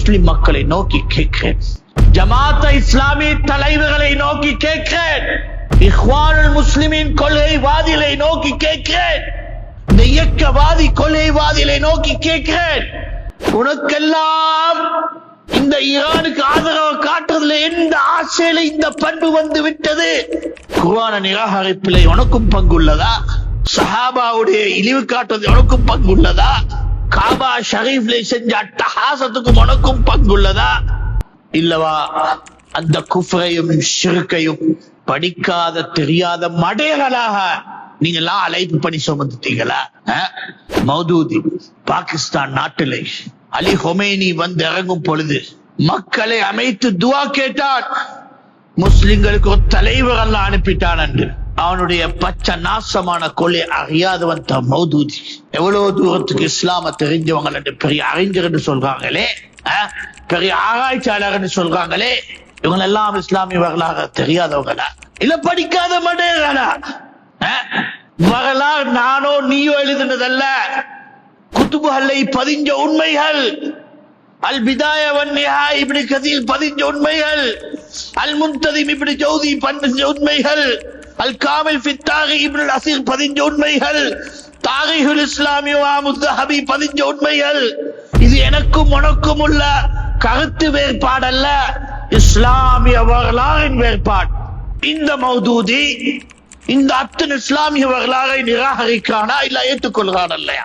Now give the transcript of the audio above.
முஸ்லிம் மக்களை நோக்கி கேட்கிறேன், ஜமாத் இஸ்லாமி தலைவர்களை நோக்கி கேட்கிறேன், இஹ்வானுல் முஸ்லிமின் கொள்கைவாதிகளை நோக்கி கேட்கிறேன், இந்த இயக்கவாதி கொள்கைவாதிகளை நோக்கி கேட்கிறேன், உனக்கெல்லாம் இந்த ஈரானுக்கு ஆதரவு காட்டுறதுல எந்த ஆசையில இந்த பண்பு வந்து விட்டது? குர்ஆன நிராகரிப்பிலே உனக்கும் பங்குள்ளதா? சஹாபாவுடைய இழிவு காட்டுறது உனக்கும் பங்குள்ளதா? காபா ஷரீஃப்ல செஞ்ச அட்டஹாசத்துக்கும் உனக்கும் பங்குள்ளதா? இல்லவா? அந்த குஃப்ரையும் ஷிர்கையும் படிக்காத தெரியாத மடையர்களாக நீங்கெல்லாம் அழைப்பு பண்ணி சுமந்துட்டீங்களா? மௌதூதி பாகிஸ்தான் நாட்டிலே அலி ஹொமேனி வந்து இறங்கும் பொழுது மக்களை அமைத்து துவா கேட்டான், முஸ்லிம்களுக்கு ஒரு தலைவர் எல்லாம் அனுப்பிட்டான் என்று. அவனுடைய பச்சை நாசமான கொலை அறியாதவன் தான் மௌதூதி. எவ்வளவு தூரத்துக்கு இஸ்லாம தெரிஞ்சவங்க என்று பெரிய அறிஞர் என்று சொல்றாங்களே, பெரிய ஆராய்ச்சியாளர் என்று சொல்றாங்களே, இவங்க எல்லாம் இஸ்லாமிய வரலாறு தெரியாதவங்களா இல்ல படிக்காத மாட்டேங்களா? வரலாறு நானோ நீயோ எழுதுனதல்ல, குத்துபுகளை பதிஞ்ச உண்மைகள், அல் பிதாயா வன் நிஹாயா இப்னு கதீர் பதிஞ்ச உண்மைகள், அல் முன்ததிம் இப்னு ஜௌதி பதிஞ்ச உண்மைகள், அல் காமில் ஃபி தாரிக் இப்னு அசீர் பதிஞ்ச உண்மைகள், தாரிகுல் இஸ்லாமி வ முஸ்தஹபி பதிஞ்ச உண்மைகள். இது எனக்கும் உனக்கும் உள்ள கருத்து வேறுபாடல்ல, இஸ்லாமிய வரலாறின் வேறுபாடு. இந்த மௌதூதி இந்த அத்தனை இஸ்லாமிய வரலாறை நிராகரிக்கிறானா இல்ல ஏற்றுக்கொள்கிறான் இல்லையா?